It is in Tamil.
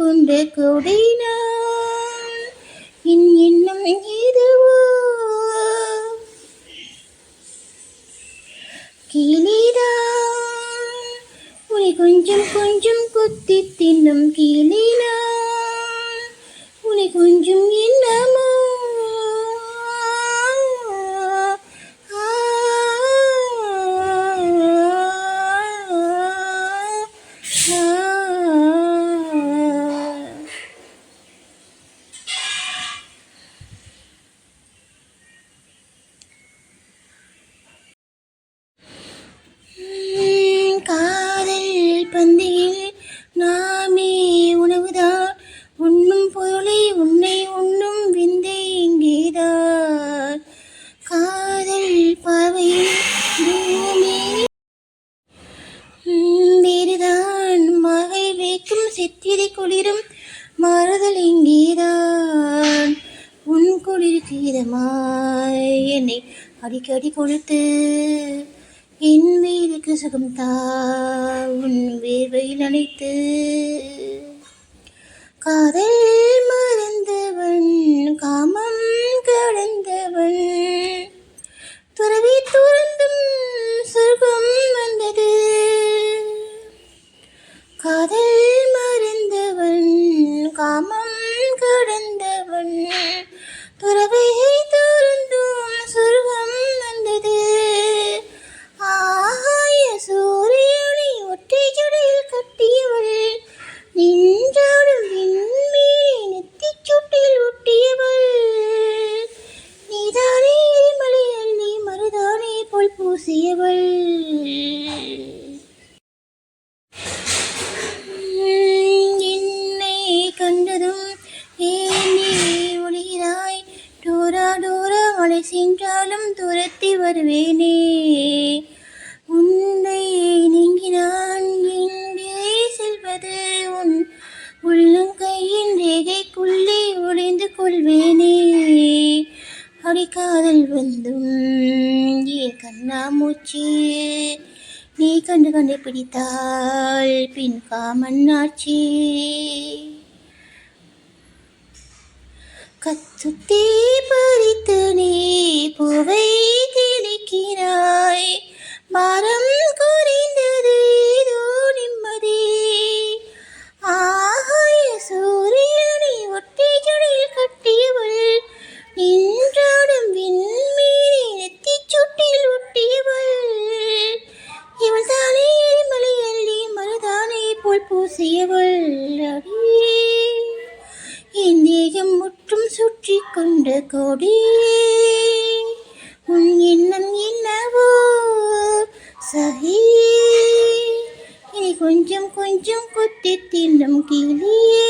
கொண்ட கொடைனான் என் எண்ணம் இதுவோ கிளிதான் உன்னை கொஞ்சம் கொஞ்சம் கொத்தி தின்னும் கிளிதான் உன்னை கொஞ்சம் என்னமோ பந்தியில் நாமே உணவுதான் உண்ணும் பொருளை உன்னை உண்ணும் விந்தை இங்கேதான் காதல் பார்வையில் பூமி வேறுதான் மகை வைக்கும் சித்திரை குளிரும் மாறுதல் இங்கேதான் உன் குளிர் கீதமாய் என்னை அடிக்கடி கொடுத்து என் வீருக்கு சுகம் தா உன் வேர்வையில் அணைத்து காதல் மறந்தவன் காமம் கடந்தவன் துறவி துறந்தும் சொர்க்கம் வந்தது காதல் மறந்தவன் காமம் கடந்தவன் துறவை துறந்தும் சொர்க்கம் வந்தது சூரியனை ஒற்றை ஜடையில் கட்டியவள் நின்றாடும் விண்மீனை நெத்திச் சுட்டில் ஒட்டியவள் நீதானே எரிமலையில் நீ மருதானே போல் பூசியவள் என்னை கண்டதும் ஏன் நீ ஒளிகிறாய் டோரா டோரா மலை சென்றாலும் துரத்தி வருவேனே உன்னை நீங்கினான் எங்கே செல்வது உன் உள்ளங்கையின் ரேகைக்குள்ளே ஒளிந்து கொள்வேனே அடிக்காதல் வந்தும் ஏன் கண்ணாமூச்சி நீ கண்டு பிடித்தால் பின் காமன்னாச்சி கத்துத்தீ பறித்து நீ பூவை தெளிக்கிறாய் பாரம் குறைந்தது ஏதோ நிம்மதி ஆகாய சூரியனை ஒற்றை ஜடையில் கட்டியவள் நின்றாடும் விண்மீனை நெத்திச் சுட்டில் ஒட்டியவள் இவள் தானே எரிமலை அள்ளி மருதானே போல் பூசியவள் என் தேகம் முற்றும் சுற்றி கொண்ட கொடி உன் எண்ணம் என்னவோ சஹி இனி கொஞ்சம் கொஞ்சம் கொத்தி தின்னும் கிளியே